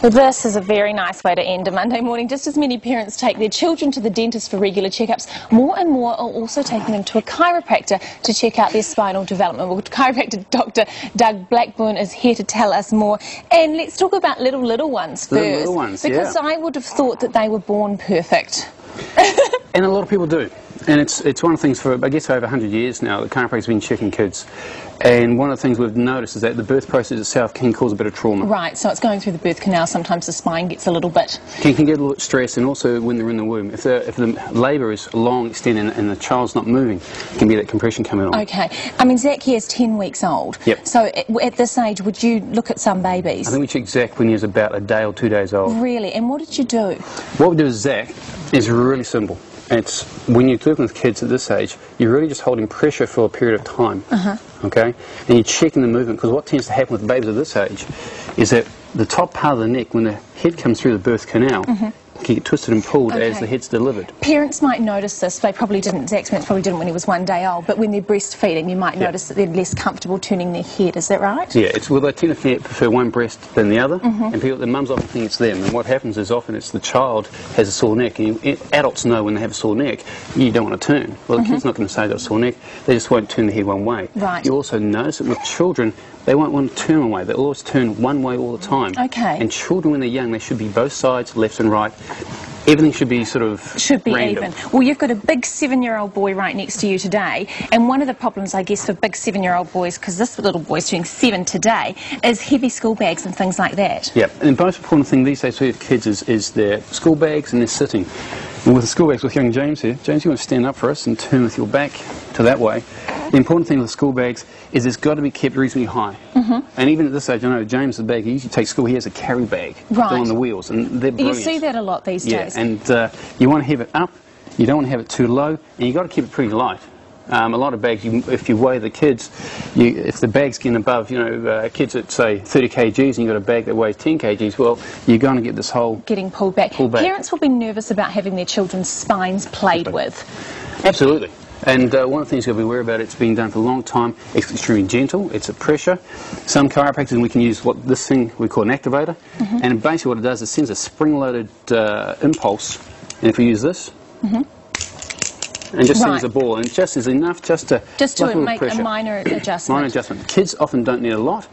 Well, this is a very nice way to end a Monday morning. Just as many parents take their children to the dentist for regular checkups, more and more are also taking them to a chiropractor to check out their spinal development. Well, chiropractor Dr. Doug Blackburn is here to tell us more. And let's talk about little ones first. Little ones, because yeah. I would have thought that they were born perfect. And a lot of people do. And it's one of the things for, I guess, over 100 years now, the chiropractor's been checking kids. And one of the things we've noticed is that the birth process itself can cause a bit of trauma. Right, so it's going through the birth canal. Sometimes the spine gets a little bit... Can get a little bit stressed, and also when they're in the womb. If the labour is long, extended, and the child's not moving, it can be that compression coming on. Okay. I mean, Zach here is 10 weeks old. Yep. So at this age, would you look at some babies? I think we checked Zach when he was about a day or 2 days old. Really? And what did you do? What we do with Zach is really simple. It's when you're working with kids at this age, you're really just holding pressure for a period of time, okay? And you're checking the movement, because what tends to happen with babies at this age is that the top part of the neck, when the head comes through the birth canal, can get twisted and pulled as the head's delivered. Parents might notice this. They probably didn't. Zach's parents probably didn't when he was 1 day old. But when they're breastfeeding, you might notice that they're less comfortable turning their head. Is that right? Yeah. Well, they tend to prefer one breast than the other, and the mums often think it's them. And what happens is often it's the child has a sore neck. And adults know when they have a sore neck, you don't want to turn. Well, the kid's not going to say they've got a sore neck. They just won't turn the head one way. Right. You also notice that with children, they won't want to turn one way. They'll always turn one way all the time. Okay. And children, when they're young, they should be both sides, left and right. Everything should be sort of random. Even. Well, you've got a big 7-year-old boy right next to you today, and one of the problems, I guess, for big 7-year-old boys, because this little boy's doing 7 today, is heavy school bags and things like that. Yeah, and the most important thing these days for kids is their school bags and their sitting. And with the school bags, with young James here, James, you want to stand up for us and turn with your back to that way. The important thing with the school bags is it's got to be kept reasonably high. And even at this age, I know James, the bag he usually takes to school, he has a carry bag on the wheels, and they're brilliant. You see that a lot these days. Yeah, and you want to have it up, you don't want to have it too low, and you've got to keep it pretty light. A lot of bags, if you weigh the kids, if the bag's getting above, kids at, say, 30 kgs and you've got a bag that weighs 10 kgs, well, you're going to get this whole... Getting pulled back. Parents will be nervous about having their children's spines played with. Absolutely. And one of the things you've got to be aware about, it's been done for a long time. It's extremely gentle. It's a pressure. Some chiropractors, we can use this thing we call an activator. And basically what it does is it sends a spring-loaded impulse. And if we use this, and just sends a ball, and it just is enough just to make a minor adjustment. Minor adjustment. Kids often don't need a lot.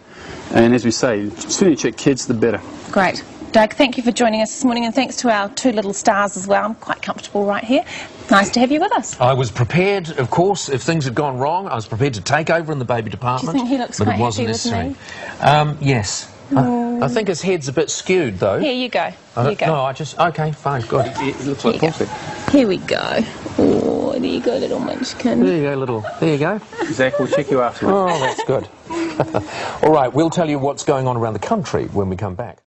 And as we say, the sooner you check kids, the better. Great. Doug, thank you for joining us this morning, and thanks to our 2 little stars as well. I'm quite comfortable right here. Nice to have you with us. I was prepared, of course, if things had gone wrong, I was prepared to take over in the baby department. Do you think he looks but quite it wasn't happy with necessary. me? Yes. I think his head's a bit skewed, though. Here you go. No, okay, fine, good. It looks like plastic. Here we go. Oh, there you go, little munchkin. There you go, there you go. Zach, we'll check you afterwards. Oh, that's good. All right, we'll tell you what's going on around the country when we come back.